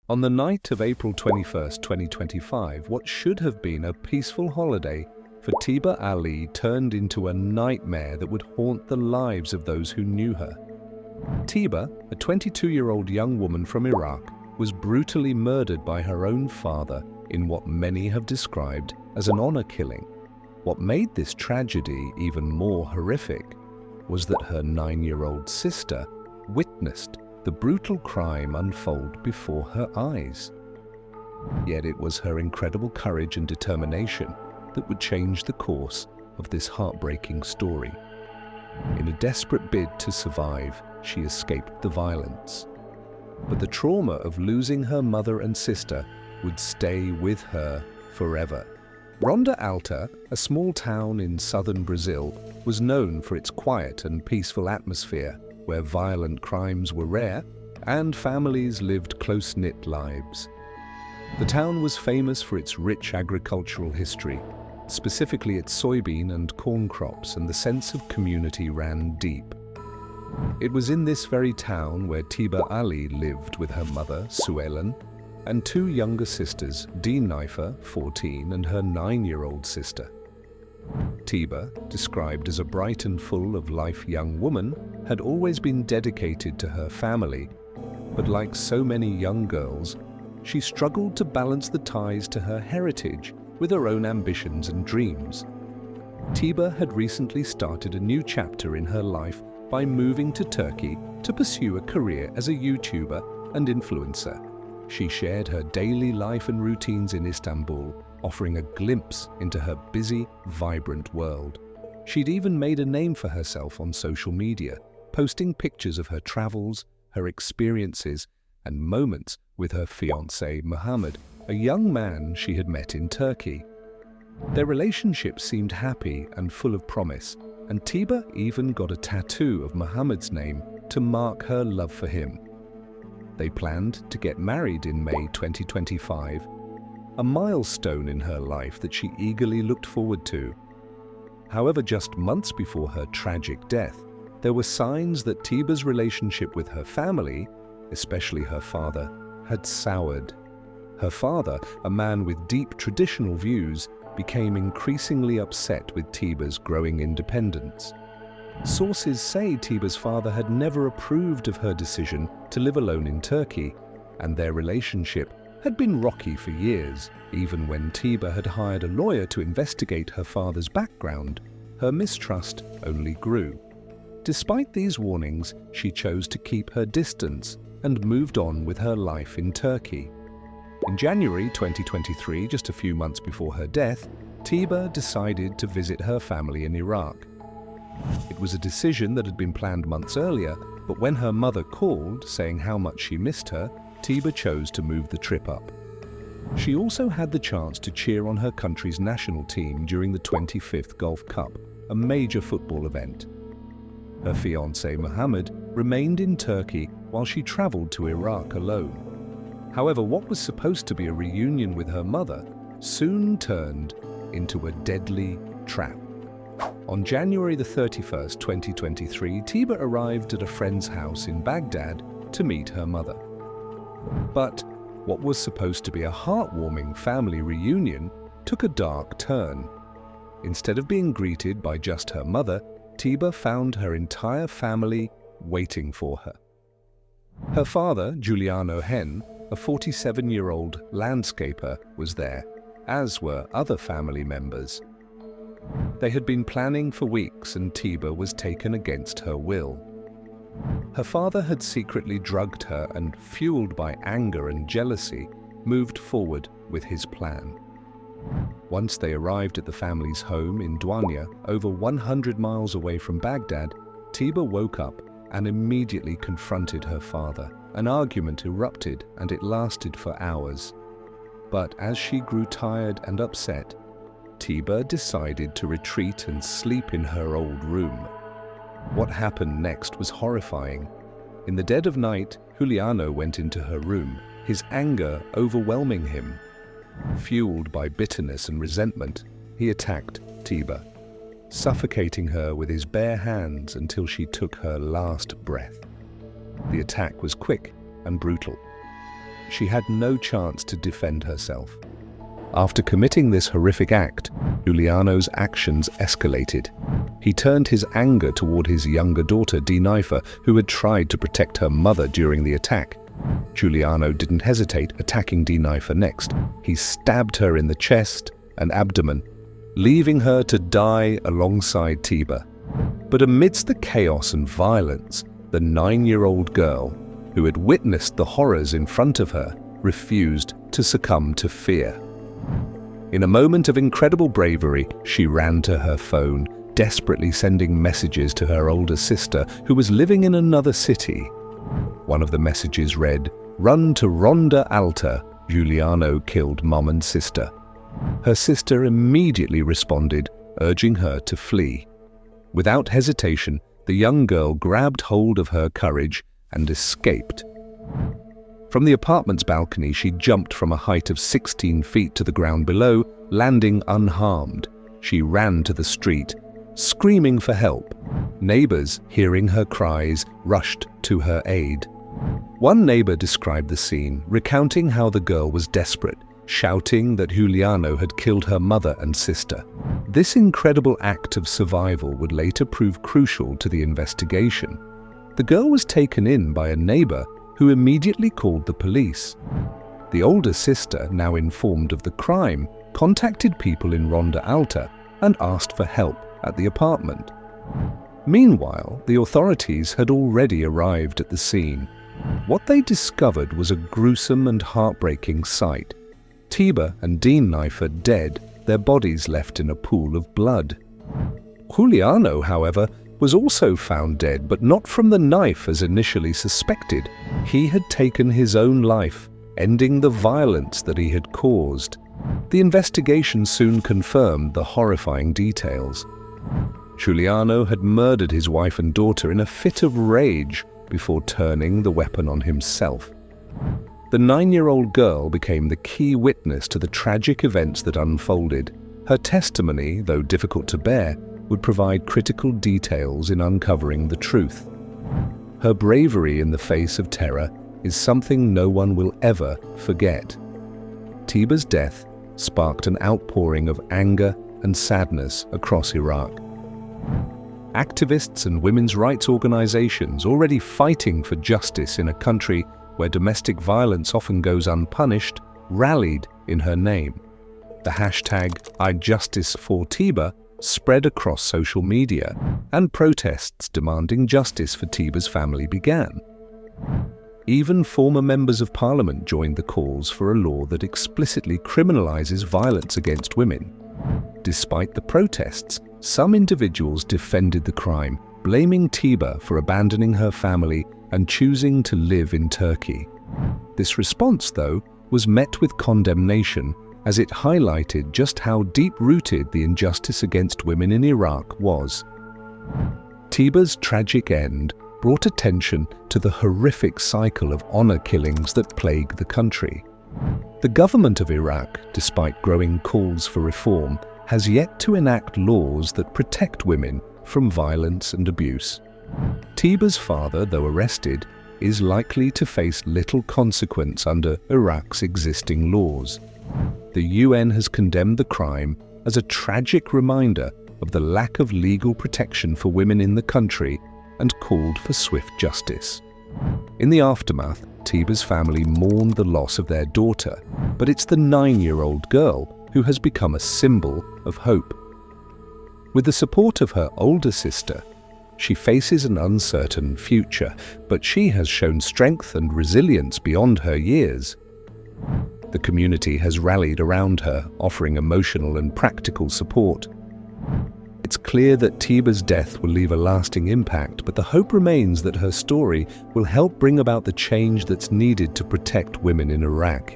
On the night of April 21st, 2025, what should have been a peaceful holiday for Tiba Al-Ali turned into a nightmare that would haunt the lives of those who knew her. Tiba, a 22-year-old young woman from Iraq, was brutally murdered by her own father in what many have described as an honor killing. What made this tragedy even more horrific was that her 9-year-old sister witnessed the brutal crime unfold before her eyes. Yet it was her incredible courage and determination that would change the course of this heartbreaking story. In a desperate bid to survive, she escaped the violence. But the trauma of losing her mother and sister would stay with her forever. Ronda Alta, a small town in southern Brazil, was known for its quiet and peaceful atmosphere, where violent crimes were rare and families lived close-knit lives. The town was famous for its rich agricultural history, specifically its soybean and corn crops, and the sense of community ran deep. It was in this very town where Tiba Al-Ali lived with her mother, Suelen, and two younger sisters, Naifa, 14, and her 9-year-old sister. Tiba, described as a bright and full of life young woman, had always been dedicated to her family, but like so many young girls, she struggled to balance the ties to her heritage with her own ambitions and dreams. Tiba had recently started a new chapter in her life by moving to Turkey to pursue a career as a YouTuber and influencer. She shared her daily life and routines in Istanbul, offering a glimpse into her busy, vibrant world. She'd even made a name for herself on social media, posting pictures of her travels, her experiences, and moments with her fiancé Muhammad, a young man she had met in Turkey. Their relationship seemed happy and full of promise, and Tiba even got a tattoo of Muhammad's name to mark her love for him. They planned to get married in May 2025, a milestone in her life that she eagerly looked forward to. However, just months before her tragic death, there were signs that Tiba's relationship with her family, especially her father, had soured. Her father, a man with deep traditional views, became increasingly upset with Tiba's growing independence. Sources say Tiba's father had never approved of her decision to live alone in Turkey, and their relationship had been rocky for years. Even when Tiba had hired a lawyer to investigate her father's background, her mistrust only grew. Despite these warnings, she chose to keep her distance and moved on with her life in Turkey. In January 2023, just a few months before her death, Tiba decided to visit her family in Iraq. It was a decision that had been planned months earlier, but when her mother called, saying how much she missed her, Tiba chose to move the trip up. She also had the chance to cheer on her country's national team during the 25th Gulf Cup, a major football event. Her fiancé Muhammad remained in Turkey while she traveled to Iraq alone. However, what was supposed to be a reunion with her mother soon turned into a deadly trap. On January 31st, 2023, Tiba arrived at a friend's house in Baghdad to meet her mother. But what was supposed to be a heartwarming family reunion took a dark turn. Instead of being greeted by just her mother, Tiba found her entire family waiting for her. Her father, Giuliano Hen, a 47-year-old landscaper, was there, as were other family members. They had been planning for weeks, and Tiba was taken against her will. Her father had secretly drugged her and, fueled by anger and jealousy, moved forward with his plan. Once they arrived at the family's home in Douania, over 100 miles away from Baghdad, Tiba woke up and immediately confronted her father. An argument erupted, and it lasted for hours. But as she grew tired and upset, Tiba decided to retreat and sleep in her old room. What happened next was horrifying. In the dead of night, Giuliano went into her room, his anger overwhelming him. Fueled by bitterness and resentment, he attacked Tiba, suffocating her with his bare hands until she took her last breath. The attack was quick and brutal. she had no chance to defend herself. After committing this horrific act, Giuliano's actions escalated. He turned his anger toward his younger daughter, Denifer, who had tried to protect her mother during the attack. Giuliano didn't hesitate, attacking Denifer next. He stabbed her in the chest and abdomen, leaving her to die alongside Tiba. But amidst the chaos and violence, the 9-year-old girl, who had witnessed the horrors in front of her, refused to succumb to fear. In a moment of incredible bravery, she ran to her phone, desperately sending messages to her older sister, who was living in another city. One of the messages read, "Run to Ronda Alta. Giuliano killed mom and sister." Her sister immediately responded, urging her to flee. Without hesitation, the young girl grabbed hold of her courage and escaped. From the apartment's balcony, she jumped from a height of 16 feet to the ground below, landing unharmed. She ran to the street, screaming for help. Neighbors, hearing her cries, rushed to her aid. One neighbor described the scene, recounting how the girl was desperate, shouting that Giuliano had killed her mother and sister. This incredible act of survival would later prove crucial to the investigation. The girl was taken in by a neighbor who immediately called the police. The older sister, now informed of the crime, contacted people in Ronda Alta and asked for help at the apartment. Meanwhile, the authorities had already arrived at the scene. What they discovered was a gruesome and heartbreaking sight. Tiba and Denifer dead, their bodies left in a pool of blood. Giuliano, however, was also found dead, but not from the knife as initially suspected. He had taken his own life, ending the violence that he had caused. The investigation soon confirmed the horrifying details. Giuliano had murdered his wife and daughter in a fit of rage before turning the weapon on himself. The 9-year-old girl became the key witness to the tragic events that unfolded. Her testimony, though difficult to bear, would provide critical details in uncovering the truth. Her bravery in the face of terror is something no one will ever forget. Tiba's death sparked an outpouring of anger and sadness across Iraq. Activists and women's rights organizations, already fighting for justice in a country where domestic violence often goes unpunished, rallied in her name. The hashtag #IJusticeForTiba spread across social media, and protests demanding justice for Tiba's family began. Even former members of parliament joined the calls for a law that explicitly criminalizes violence against women. Despite the protests, some individuals defended the crime, blaming Tiba for abandoning her family and choosing to live in Turkey. This response, though, was met with condemnation, as it highlighted just how deep-rooted the injustice against women in Iraq was. Tiba's tragic end brought attention to the horrific cycle of honor killings that plague the country. The government of Iraq, despite growing calls for reform, has yet to enact laws that protect women from violence and abuse. Tiba's father, though arrested, is likely to face little consequence under Iraq's existing laws. The UN has condemned the crime as a tragic reminder of the lack of legal protection for women in the country and called for swift justice. In the aftermath, Tiba's family mourned the loss of their daughter, but it's the 9-year-old girl who has become a symbol of hope. With the support of her older sister, she faces an uncertain future, but she has shown strength and resilience beyond her years. The community has rallied around her, offering emotional and practical support. It's clear that Tiba's death will leave a lasting impact, but the hope remains that her story will help bring about the change that's needed to protect women in Iraq.